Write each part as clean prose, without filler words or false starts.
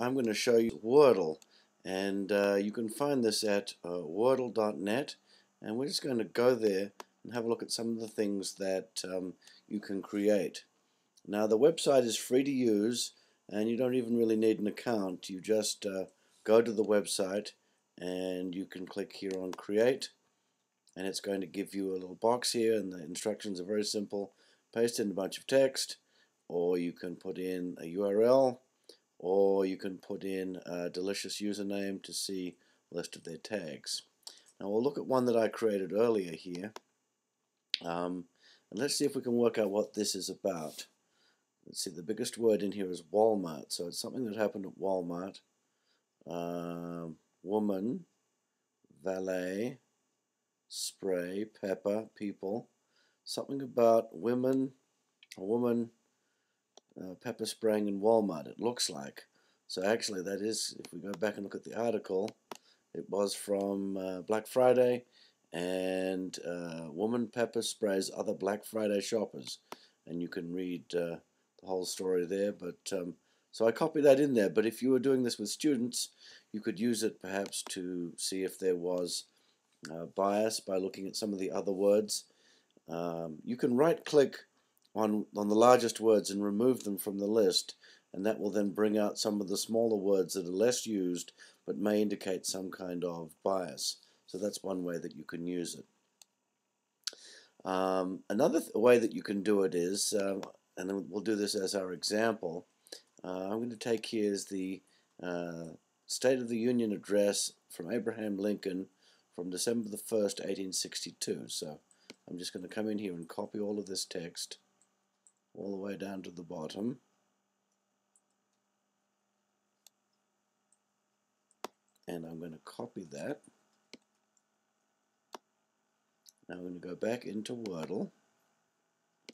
I'm going to show you Wordle, and you can find this at wordle.net, and we're just going to go there and have a look at some of the things that you can create. Now, the website is free to use, and you don't even really need an account. You just go to the website and you can click here on Create, and it's going to give you a little box here, and the instructions are very simple. Paste in a bunch of text, or you can put in a URL, or you can put in a delicious username to see a list of their tags. Now we'll look at one that I created earlier here, and let's see if we can work out what this is about. Let's see, the biggest word in here is Walmart, so it's something that happened at Walmart. Woman, valet, spray, pepper, people, something about women, a woman, pepper spraying in Walmart, it looks like. So actually that is, if we go back and look at the article, it was from Black Friday, and woman pepper sprays other Black Friday shoppers, and you can read the whole story there. But so I copied that in there, but if you were doing this with students, you could use it perhaps to see if there was bias by looking at some of the other words. You can right click on the largest words and remove them from the list, and that will then bring out some of the smaller words that are less used but may indicate some kind of bias. So that's one way that you can use it. Another way that you can do it is, and then we'll do this as our example, I'm going to take here is the State of the Union address from Abraham Lincoln from December the 1st, 1862. So I'm just going to come in here and copy all of this text all the way down to the bottom. And I'm going to copy that. Now I'm going to go back into Wordle,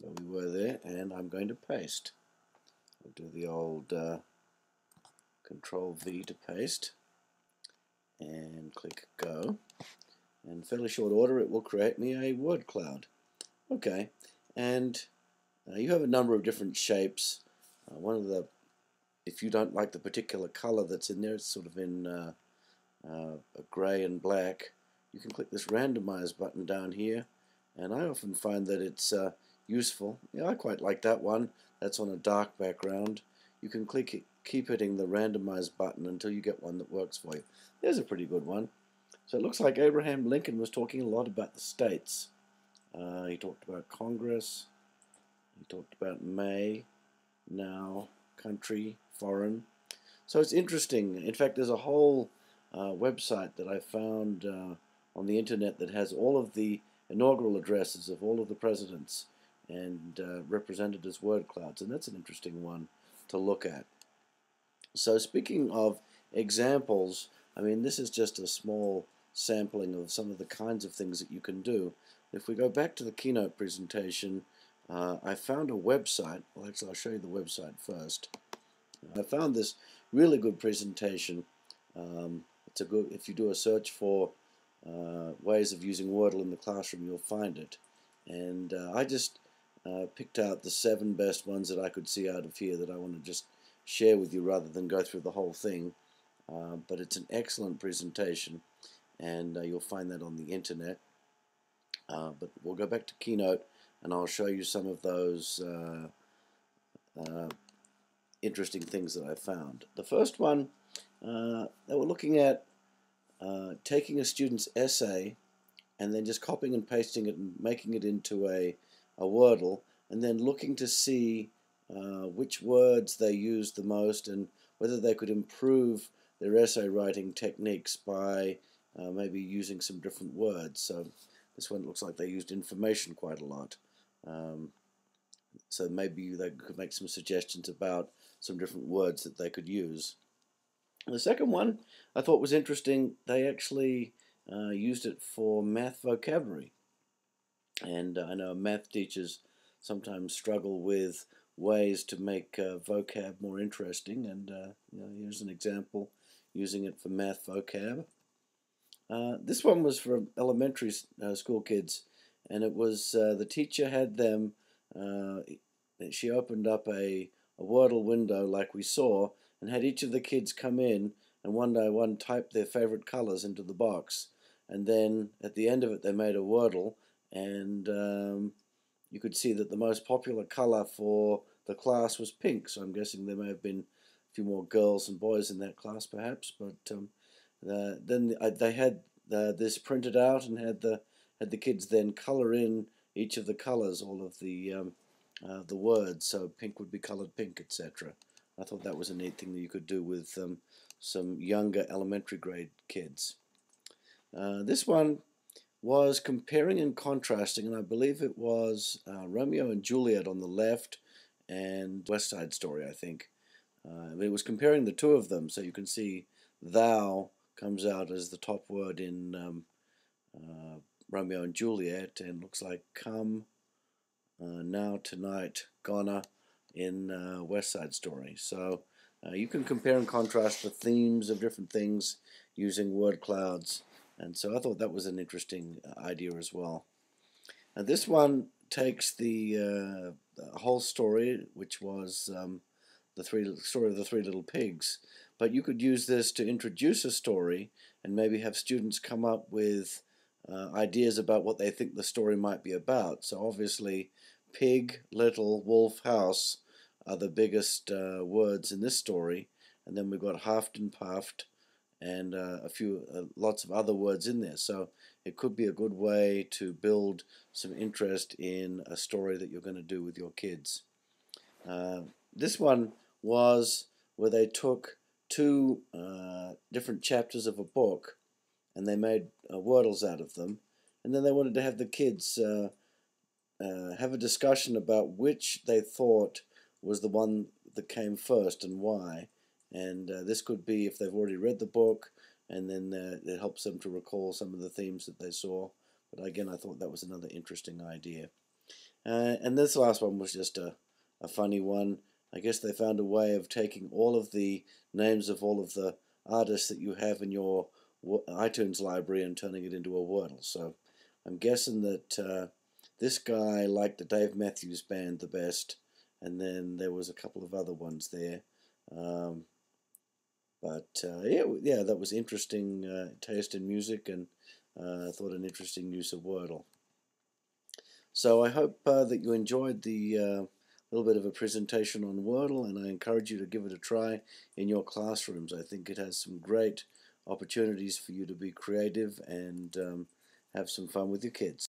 where we were there, and I'm going to paste. I'll do the old Control V to paste, and click Go. In fairly short order, it will create me a word cloud. Okay, and you have a number of different shapes. If you don't like the particular color that's in there, it's sort of in a gray and black, you can click this randomize button down here, and I often find that it's useful. Yeah, I quite like that one. That's on a dark background. You can keep hitting the randomize button until you get one that works for you. There's a pretty good one. So it looks like Abraham Lincoln was talking a lot about the states. He talked about Congress, he talked about May, now, country, foreign. So it's interesting. In fact, there's a whole website that I found on the internet that has all of the inaugural addresses of all of the presidents and represented as word clouds, and that's an interesting one to look at. So speaking of examples, I mean, this is just a small sampling of some of the kinds of things that you can do. If we go back to the keynote presentation, I found a website. Well, actually, I'll show you the website first. I found this really good presentation. It's a good, if you do a search for ways of using Wordle in the classroom, you'll find it. And I just picked out the 7 best ones that I could see out of here that I want to just share with you rather than go through the whole thing. But it's an excellent presentation, and you'll find that on the internet. But we'll go back to Keynote, and I'll show you some of those interesting things that I found. The first one, they were looking at taking a student's essay and then just copying and pasting it and making it into a Wordle, and then looking to see which words they used the most and whether they could improve their essay writing techniques by maybe using some different words. So this one looks like they used information quite a lot. So maybe they could make some suggestions about some different words that they could use. The second one I thought was interesting. They actually used it for math vocabulary. And I know math teachers sometimes struggle with ways to make vocab more interesting, and here's an example using it for math vocab. This one was for elementary school kids, and it was the teacher had them, she opened up a Wordle window like we saw, and had each of the kids come in and one by one type their favorite colors into the box, and then at the end of it they made a Wordle, and you could see that the most popular color for the class was pink, so I'm guessing there may have been a few more girls and boys in that class perhaps, but then they had this printed out and had the kids then color in each of the colors, all of the words, so pink would be colored pink, etc. I thought that was a neat thing that you could do with some younger elementary grade kids. This one was comparing and contrasting, and I believe it was Romeo and Juliet on the left and West Side Story, I think. It was comparing the two of them, so you can see thou comes out as the top word in Romeo and Juliet, and looks like come, now, tonight, gonna in West Side Story. So you can compare and contrast the themes of different things using word clouds, and so I thought that was an interesting idea as well. Now this one takes the whole story, which was the story of the three little pigs, but you could use this to introduce a story and maybe have students come up with ideas about what they think the story might be about. So obviously pig, little, wolf, house are the biggest words in this story, and then we've got huffed and puffed and lots of other words in there. So it could be a good way to build some interest in a story that you're going to do with your kids. This one was where they took two different chapters of a book and they made Wordles out of them, and then they wanted to have the kids have a discussion about which they thought was the one that came first and why. And this could be if they've already read the book, and then it helps them to recall some of the themes that they saw. But again, I thought that was another interesting idea. And this last one was just a funny one. I guess they found a way of taking all of the names of all of the artists that you have in your iTunes library and turning it into a Wordle. So I'm guessing that this guy liked the Dave Matthews Band the best, and then there was a couple of other ones there. Yeah, that was interesting taste in music, and I thought an interesting use of Wordle. So I hope that you enjoyed the little bit of a presentation on Wordle, and I encourage you to give it a try in your classrooms. I think it has some great opportunities for you to be creative and have some fun with your kids.